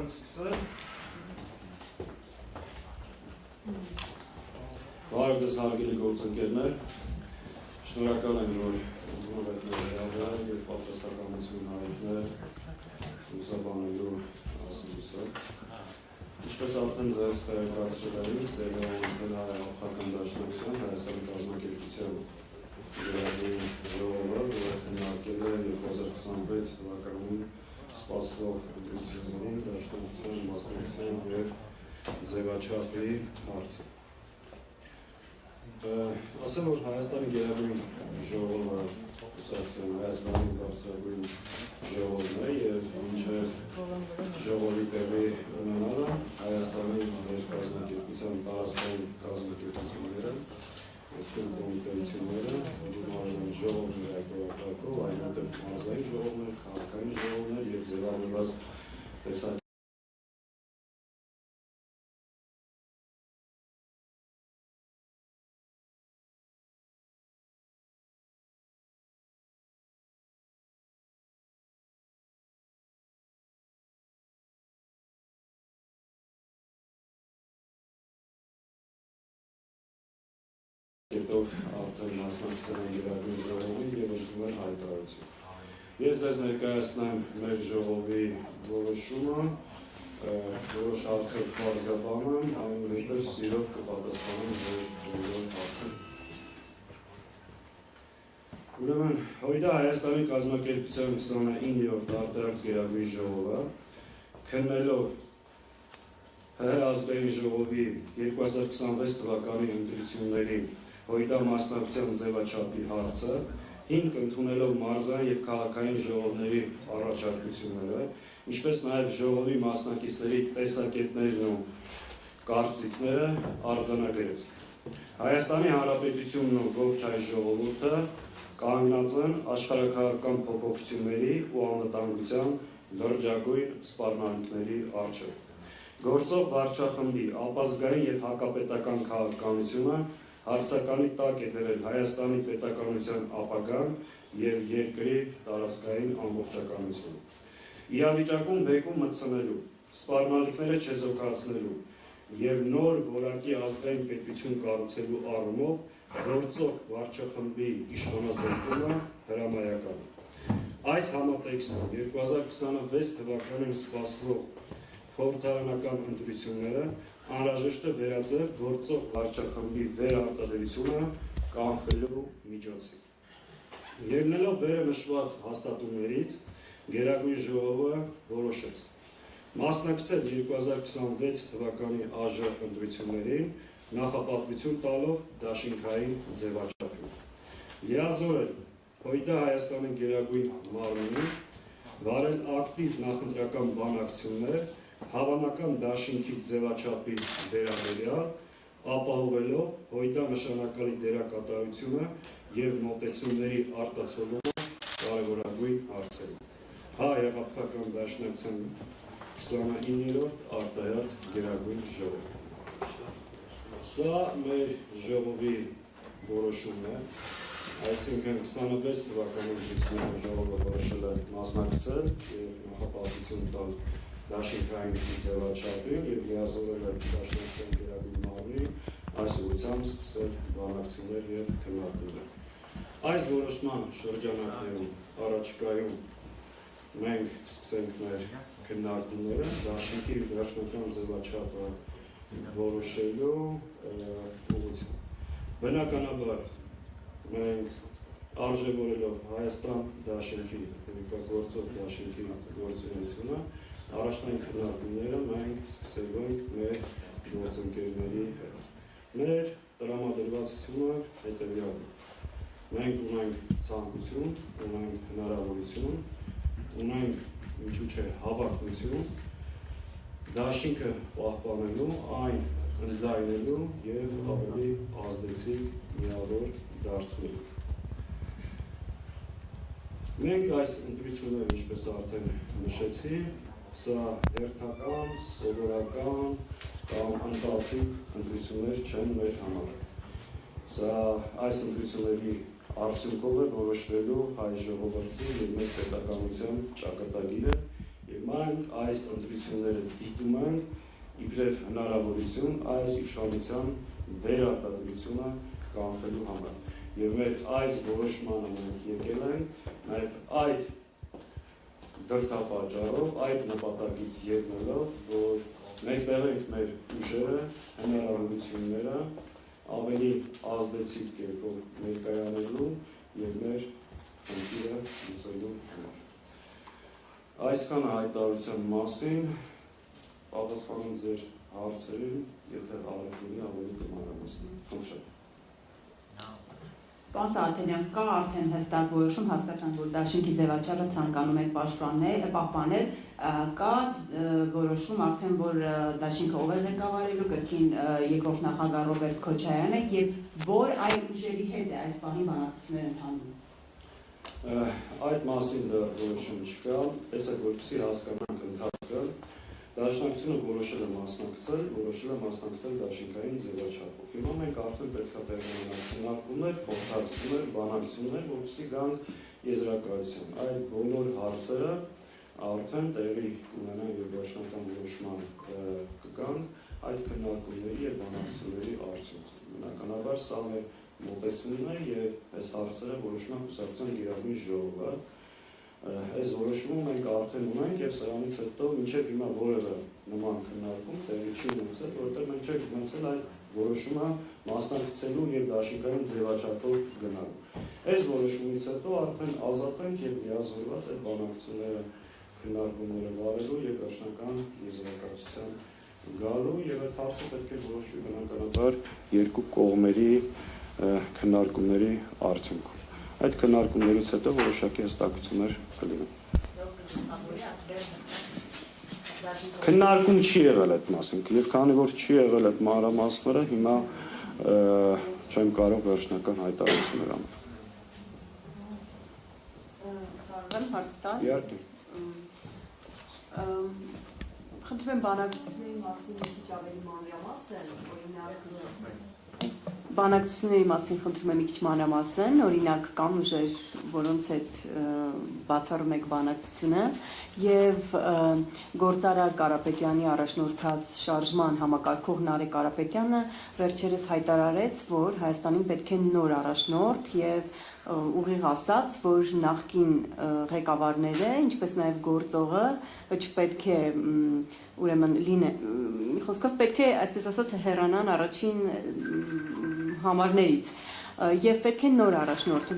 ենք սկսել։ Բարև ձեզ հարգելի գործընկերներ, շնորհակալ եմ, որ ընդունում եք մեր հրավերը և պատրաստականություն հայտնել լուսաբանելու ասելիսը։ Ինչպես արդեն ձեզ տեղեկացրել էի, տեղի ունեցել Հայ-Հաղթական Դաշնակցության Հայաստանի կազմակերպության Գերագույն ժողովը, որը քննարկել է 2026 թվականին սպասվող ընտրություններին դաշնակցության, մասնակցության և ձևաչափի հարցը։ Ասեմ, որ Հայաստանի Գերագույն ժողովը կուսակցության Հայաստանի բարձրագույն ժողովն է և մինչև ժողովի տեղի ունենալը Հայաստանի ներկազմակերպության տարածքային կազմակերպությունները, այսինքն կոմիտեությունները, գումարում ժողովներ ակտիվակարգով, այնուհետև մարզային ժողովներ, քաղաքային ժողովներ և ձևավորված տեսակ կետով արդեն մասնակցել են Գերագույն ժողովին և ընդունել հայտարարություն։ Ես ձեզ ներկայացնեմ մեր ժողովի որոշումը, որոշ հարցեր կբարձրաբանեմ, այնուհետև սիրով կպատասխանեմ ձեր բոլոր հարցին։ Ուրեմն, ՀՅԴ Հայաստանի կազմակերպության 29-րդ արտահերթ Գերագույն ժողովը քննելով ՀՀ ազգային ժողովի 2026 թվականի ընտրությունների ՀՅԴ մասնակցության ձևաչափի հարցը, հիմք ընդունելով մարզային և քաղաքային ժողովների առաջարկությունները, ինչպես նաև ժողովի մասնակիցների տեսակետներն ու կարծիքները արձանագրեց։ Հայաստանի Հանրապետությունն ու ողջ հայ ժողովուրդը կանգնած են աշխարհաքաղաքական փոփոխությունների ու անվտանգության լրջագույն սպառնալիքների առջև։ Գործող վարչախմբի ապազգային և հակապետական քաղաքականությունը հարցականի տակ է դրել Հայաստանի պետականության ապագան և երկրի տարածքային ամբողջականությունը։ Իրավիճակում բեկում մտցնելու, սպառնալիքները չեզոքացնելու և նոր որակի ազգային պետություն կառուցելու առումով գործող վարչախմբի իշխանազրկումը հրամայական է։ Այս համատեքստով 2026 թվականին սպասվող խորհրդարանական ընտրությունները անհրաժեշտ է վերածել գործող վարչախմբի վերարտադրությունը կանխելու միջոցի։ Ելնելով վերը նշված հաստատումներից, Գերագույն ժողովը որոշեց մասնակցել 2026 թվականի ԱԺ ընտրություններին նախապատվություն տալով դաշինքային ձևաչափին։ Լիազորել ՀՅԴ Հայաստանի Գերագույն մարմնին, վարել ակտիվ նախընտրական բանակցություններ հավանական դաշինքի ձևաչափի վերաբերյալ, ապահովելով ՀՅԴ նշանակալի դերակատարությունը և մոտեցումների արտացոլումը կարևորագույն հարցերում։ Հայ-Հաղթական Դաշնակցության 29-րդ արտահերթ Գերագույն ժողով։ Սա մեր ժողովի որոշումն է, այսինքն 26 թվականի ընտրությունների ժողովը որոշել է մասնակցել և նախապատվություն տալ դաշինքային ձևաչափին և լիազորել է Դաշնակցության Գերագույն մարմնին այս ուղղությամբ սկսել բանակցություններ և քննարկումներ։ Այս որոշման շրջանակներում առաջիկայում մենք սկսենք մեր քննարկումները դաշինքի վերջնական ձևաչափը որոշելու ուղղությամբ։ Բնականաբար մենք արժևորելով Հայաստան դաշինքի, գործող դաշինքի գործունեությունը, առաջնային քննարկումները մենք սկսելու ենք մեր գործընկերների հետ։ Մեր տրամադրվածությունը հետևյալն է։ Մենք ունենք ցանկություն, ունենք հնարավորություն, ունենք ինչու՞ չէ հավակնություն դաշինքը պահպանելու, այն ընդլայնելու և ավելի ազդեցիկ միավոր դարձնելու։ Մենք այս ընտրությունները, ինչպես արդեն նշեցի, սա հերթական, սովորական կամ ընթացիկ ընտրություններ չեն մեր համար։ Սա այս ընտրությունների արդյունքով է որոշվելու հայ ժողովրդի և մեր պետականության ճակատագիրը Եվ մենք այս ընտրությունները դիտում ենք իբրև հնարավորություն այս իշխանության վերարտադրությունը կանխելու համար։ Եվ մեր այս որոշմանը մենք եկել ենք նաև այդ դրդապատճառով, այդ նպատակից ելնելով, որ մեկտեղենք մեր ուժերը, հնարավորությունները ավելի ազդեցիկ կերպով ներկայանալու եւ մեր խնդիրը լուծելու համար։ Այսքան հայտարարության մասին պատասխանում ձեր հարցերին, եթե հարցերի ավելի կմանրամասնի։ Խնդրեմ։ Պարոն Սահակյանյան, կա արդեն հստակ որոշում, հասկացանք, որ դաշինքի ձևաչափը ցանկանում եք պահպանել, կա որոշում արդեն, որ դաշինքը ով է ղեկավարելու, կրկին երկրորդ նախագահ Ռոբերտ Քոչարյանը եւ որ այլ ուժերի հետ է այս պահին բանակցություններ ընթանում։ Այդ մասին դեռ որոշում չկա, տեսեք, որպեսզի հասկանանք ընթացքը, Դաշնակցությունը որոշել է մասնակցել դաշինքային ձևաչափով։ Հիմա մենք արդեն պետք է տեղնարկումներ, փոխհարցումներ, բանակցություններ, որպեսզի գանք եզրակացության։ Այդ բոլոր հարցերը արդեն տեղի կունենան եւ վերջնական որոշման կգան այդ քննարկումների եւ բանակցությունների արդյունքում։ Բնականաբար սա մեր մոտեցումն է եւ այս հարցերը որոշում է կուսակցության գերագույն ժողովը։ Այս որոշումը մենք արդեն ունենք եւ սրանից հետո մինչեւ հիմա որևէ նման քննարկում տեղի չի ունեցել, որովհետեւ մենք չենք ունեցել այդ որոշումը մասնակցելու եւ դաշինքային ձևաչափով գնալու։ Այս որոշումից հետո արդեն ազատ ենք եւ լիազորված այդ բանակցությունները քննարկումները վարելու եւ վերջնական եզրակացության գալու եւ այդ հարցը պետք է որոշվի բնականաբար երկու կողմերի քննարկումների արդյունքում։ Այդ քննարկումներից հետո որոշակի հստակություններ կլինեն։ Քննարկում չի եղել այդ մասին, եւ քանի որ չի եղել այդ մանրամասները, հիմա չեմ կարող վերջնական հայտարարություններ անել։ Կարող եմ հարց տալ։ Իհարկե։ Խնդրում եմ բանակցությունների մասին մի քիչ ավելի մանրամասն, օրինակ Բանակցությունների մասին խնդրում եմ մի քիչ մանրամասն, օրինակ կան ուժեր, որոնց հետ բացառում եք բանակցությունը եւ գործարար Կարապետյանի առաջնորդած շարժման համակարգող Նարեկ Կարապետյանը վերջերս հայտարարեց, որ Հայաստանին պետք է նոր առաջնորդ եւ ուղիղ ասած, որ նախկին ղեկավարները, ինչպես նաև գործողը, չպետք է ուրեմն լինեն, մի խոսքով պետք է, այսպես ասած, հեռանան առաջին համարներից եւ պետք է նոր առաջնորդ